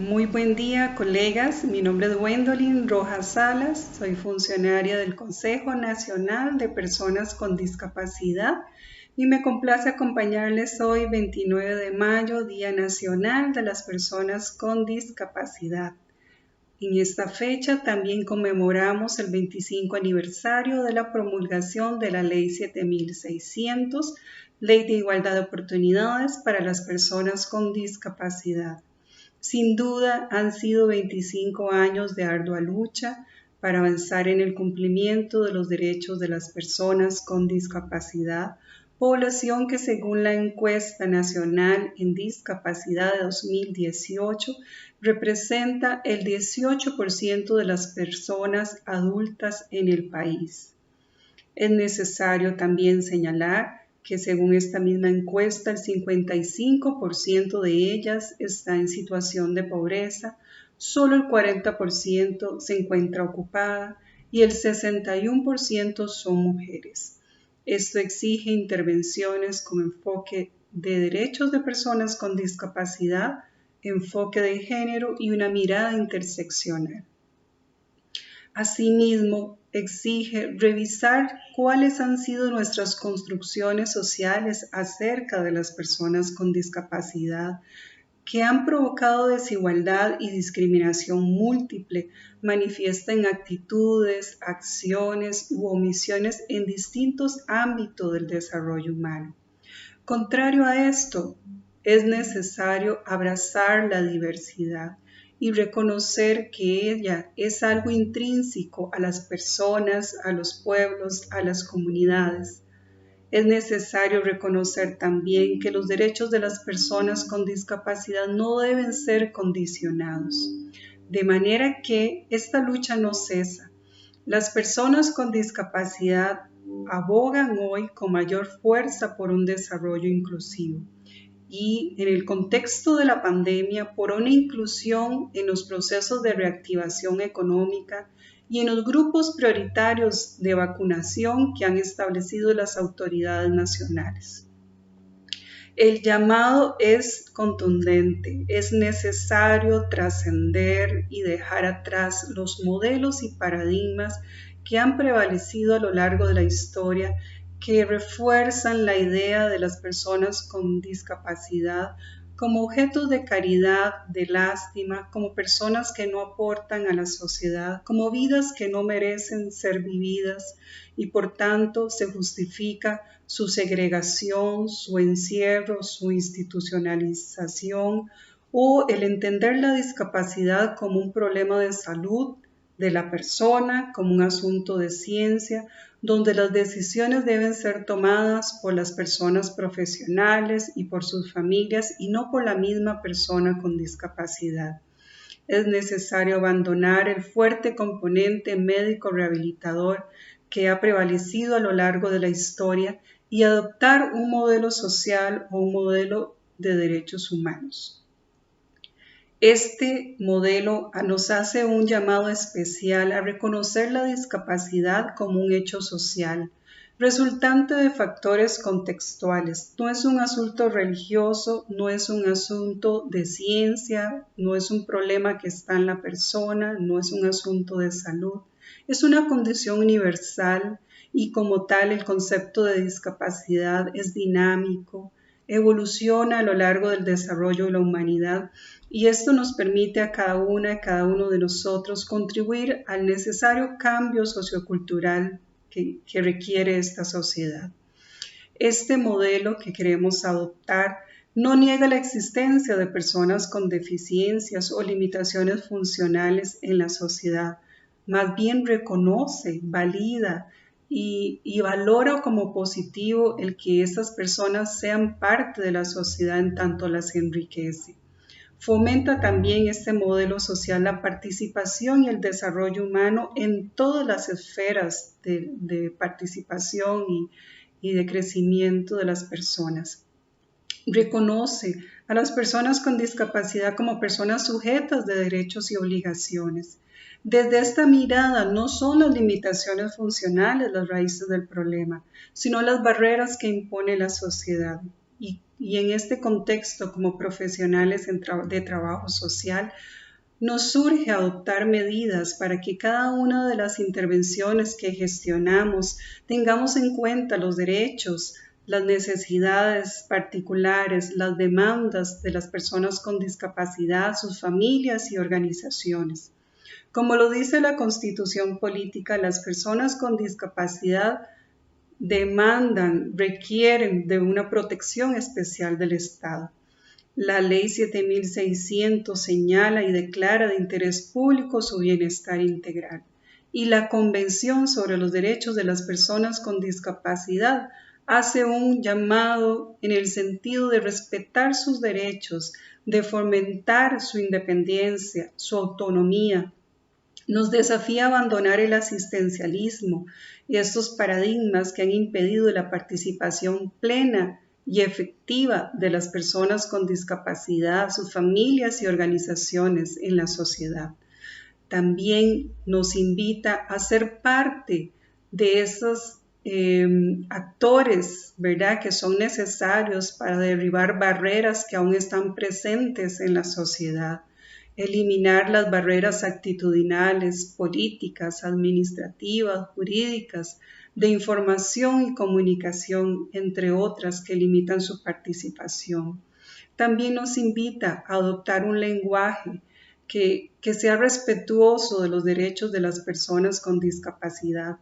Muy buen día, colegas. Mi nombre es Gwendolyn Rojas Salas. Soy funcionaria del Consejo Nacional de Personas con Discapacidad y me complace acompañarles hoy, 29 de mayo, Día Nacional de las Personas con Discapacidad. En esta fecha también conmemoramos el 25 aniversario de la promulgación de la Ley 7600, Ley de Igualdad de Oportunidades para las Personas con Discapacidad. Sin duda han sido 25 años de ardua lucha para avanzar en el cumplimiento de los derechos de las personas con discapacidad, población que según la encuesta nacional en discapacidad de 2018 representa el 18% de las personas adultas en el país. Es necesario también señalar que según esta misma encuesta, el 55% de ellas está en situación de pobreza, solo el 40% se encuentra ocupada y el 61% son mujeres. Esto exige intervenciones con enfoque de derechos de personas con discapacidad, enfoque de género y una mirada interseccional. Asimismo, exige revisar cuáles han sido nuestras construcciones sociales acerca de las personas con discapacidad, que han provocado desigualdad y discriminación múltiple, manifiesta en actitudes, acciones u omisiones en distintos ámbitos del desarrollo humano. Contrario a esto, es necesario abrazar la diversidad y reconocer que ella es algo intrínseco a las personas, a los pueblos, a las comunidades. Es necesario reconocer también que los derechos de las personas con discapacidad no deben ser condicionados, de manera que esta lucha no cesa. Las personas con discapacidad abogan hoy con mayor fuerza por un desarrollo inclusivo y en el contexto de la pandemia por una inclusión en los procesos de reactivación económica y en los grupos prioritarios de vacunación que han establecido las autoridades nacionales. El llamado es contundente, es necesario trascender y dejar atrás los modelos y paradigmas que han prevalecido a lo largo de la historia, que refuerzan la idea de las personas con discapacidad como objetos de caridad, de lástima, como personas que no aportan a la sociedad, como vidas que no merecen ser vividas y por tanto se justifica su segregación, su encierro, su institucionalización o el entender la discapacidad como un problema de salud de la persona, como un asunto de ciencia, donde las decisiones deben ser tomadas por las personas profesionales y por sus familias y no por la misma persona con discapacidad. Es necesario abandonar el fuerte componente médico rehabilitador que ha prevalecido a lo largo de la historia y adoptar un modelo social o un modelo de derechos humanos. Este modelo nos hace un llamado especial a reconocer la discapacidad como un hecho social, resultante de factores contextuales. No es un asunto religioso, no es un asunto de ciencia, no es un problema que está en la persona, no es un asunto de salud. Es una condición universal y como tal el concepto de discapacidad es dinámico, evoluciona a lo largo del desarrollo de la humanidad y esto nos permite a cada una y cada uno de nosotros contribuir al necesario cambio sociocultural que requiere esta sociedad. Este modelo que queremos adoptar no niega la existencia de personas con deficiencias o limitaciones funcionales en la sociedad, más bien reconoce, valida y valora como positivo el que estas personas sean parte de la sociedad en tanto las enriquece. Fomenta también este modelo social la participación y el desarrollo humano en todas las esferas de participación y de crecimiento de las personas. Reconoce a las personas con discapacidad como personas sujetas de derechos y obligaciones. Desde esta mirada no son las limitaciones funcionales las raíces del problema, sino las barreras que impone la sociedad. y en este contexto como profesionales de trabajo social, nos surge adoptar medidas para que cada una de las intervenciones que gestionamos tengamos en cuenta los derechos, las necesidades particulares, las demandas de las personas con discapacidad, sus familias y organizaciones. Como lo dice la Constitución Política, las personas con discapacidad requieren de una protección especial del Estado. La Ley 7600 señala y declara de interés público su bienestar integral. Y la Convención sobre los Derechos de las Personas con Discapacidad hace un llamado en el sentido de respetar sus derechos, de fomentar su independencia, su autonomía. Nos desafía a abandonar el asistencialismo y estos paradigmas que han impedido la participación plena y efectiva de las personas con discapacidad, sus familias y organizaciones en la sociedad. También nos invita a ser parte de esos actores, ¿verdad?, que son necesarios para derribar barreras que aún están presentes en la sociedad. Eliminar las barreras actitudinales, políticas, administrativas, jurídicas, de información y comunicación, entre otras que limitan su participación. También nos invita a adoptar un lenguaje que sea respetuoso de los derechos de las personas con discapacidad,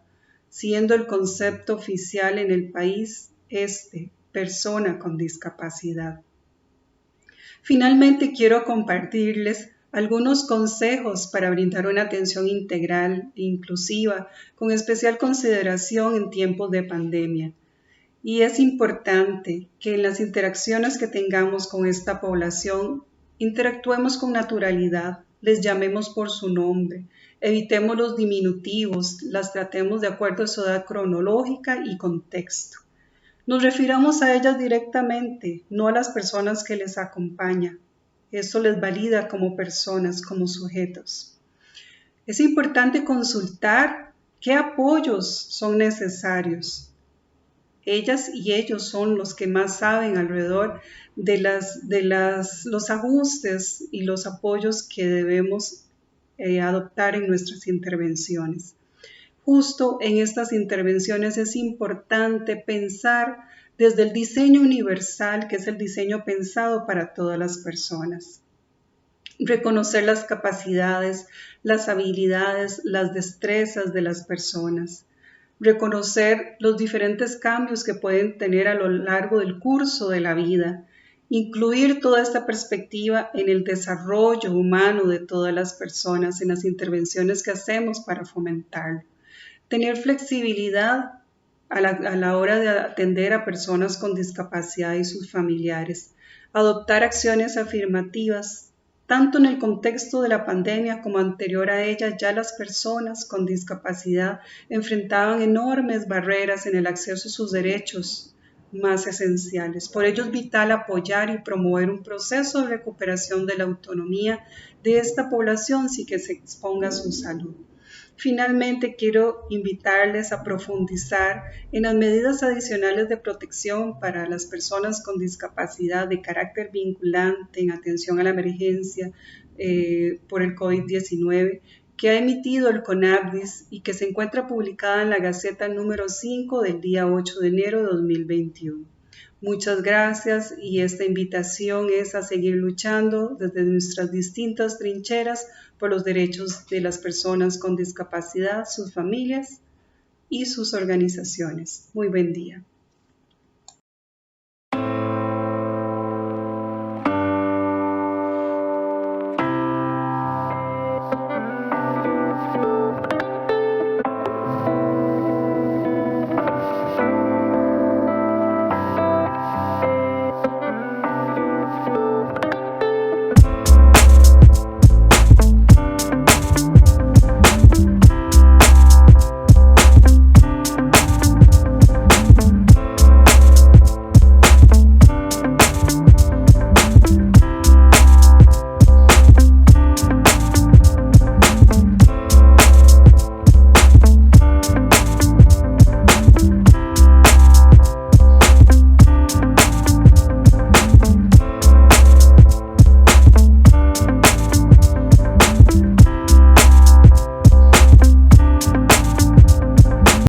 siendo el concepto oficial en el país persona con discapacidad. Finalmente, quiero compartirles algunos consejos para brindar una atención integral e inclusiva con especial consideración en tiempos de pandemia. Y es importante que en las interacciones que tengamos con esta población, interactuemos con naturalidad, les llamemos por su nombre, evitemos los diminutivos, las tratemos de acuerdo a su edad cronológica y contexto. Nos refiramos a ellas directamente, no a las personas que les acompañan. Esto les valida como personas, como sujetos. Es importante consultar qué apoyos son necesarios. Ellas y ellos son los que más saben alrededor de los ajustes y los apoyos que debemos adoptar en nuestras intervenciones. Justo en estas intervenciones es importante pensar desde el diseño universal, que es el diseño pensado para todas las personas. Reconocer las capacidades, las habilidades, las destrezas de las personas. Reconocer los diferentes cambios que pueden tener a lo largo del curso de la vida. Incluir toda esta perspectiva en el desarrollo humano de todas las personas, en las intervenciones que hacemos para fomentarlo. Tener flexibilidad a la hora de atender a personas con discapacidad y sus familiares. Adoptar acciones afirmativas. Tanto en el contexto de la pandemia como anterior a ella, ya las personas con discapacidad enfrentaban enormes barreras en el acceso a sus derechos más esenciales. Por ello es vital apoyar y promover un proceso de recuperación de la autonomía de esta población sin que se exponga su salud. Finalmente, quiero invitarles a profundizar en las medidas adicionales de protección para las personas con discapacidad de carácter vinculante en atención a la emergencia por el COVID-19 que ha emitido el CONAPDIS y que se encuentra publicada en la Gaceta número 5 del día 8 de enero de 2021. Muchas gracias y esta invitación es a seguir luchando desde nuestras distintas trincheras por los derechos de las personas con discapacidad, sus familias y sus organizaciones. Muy buen día.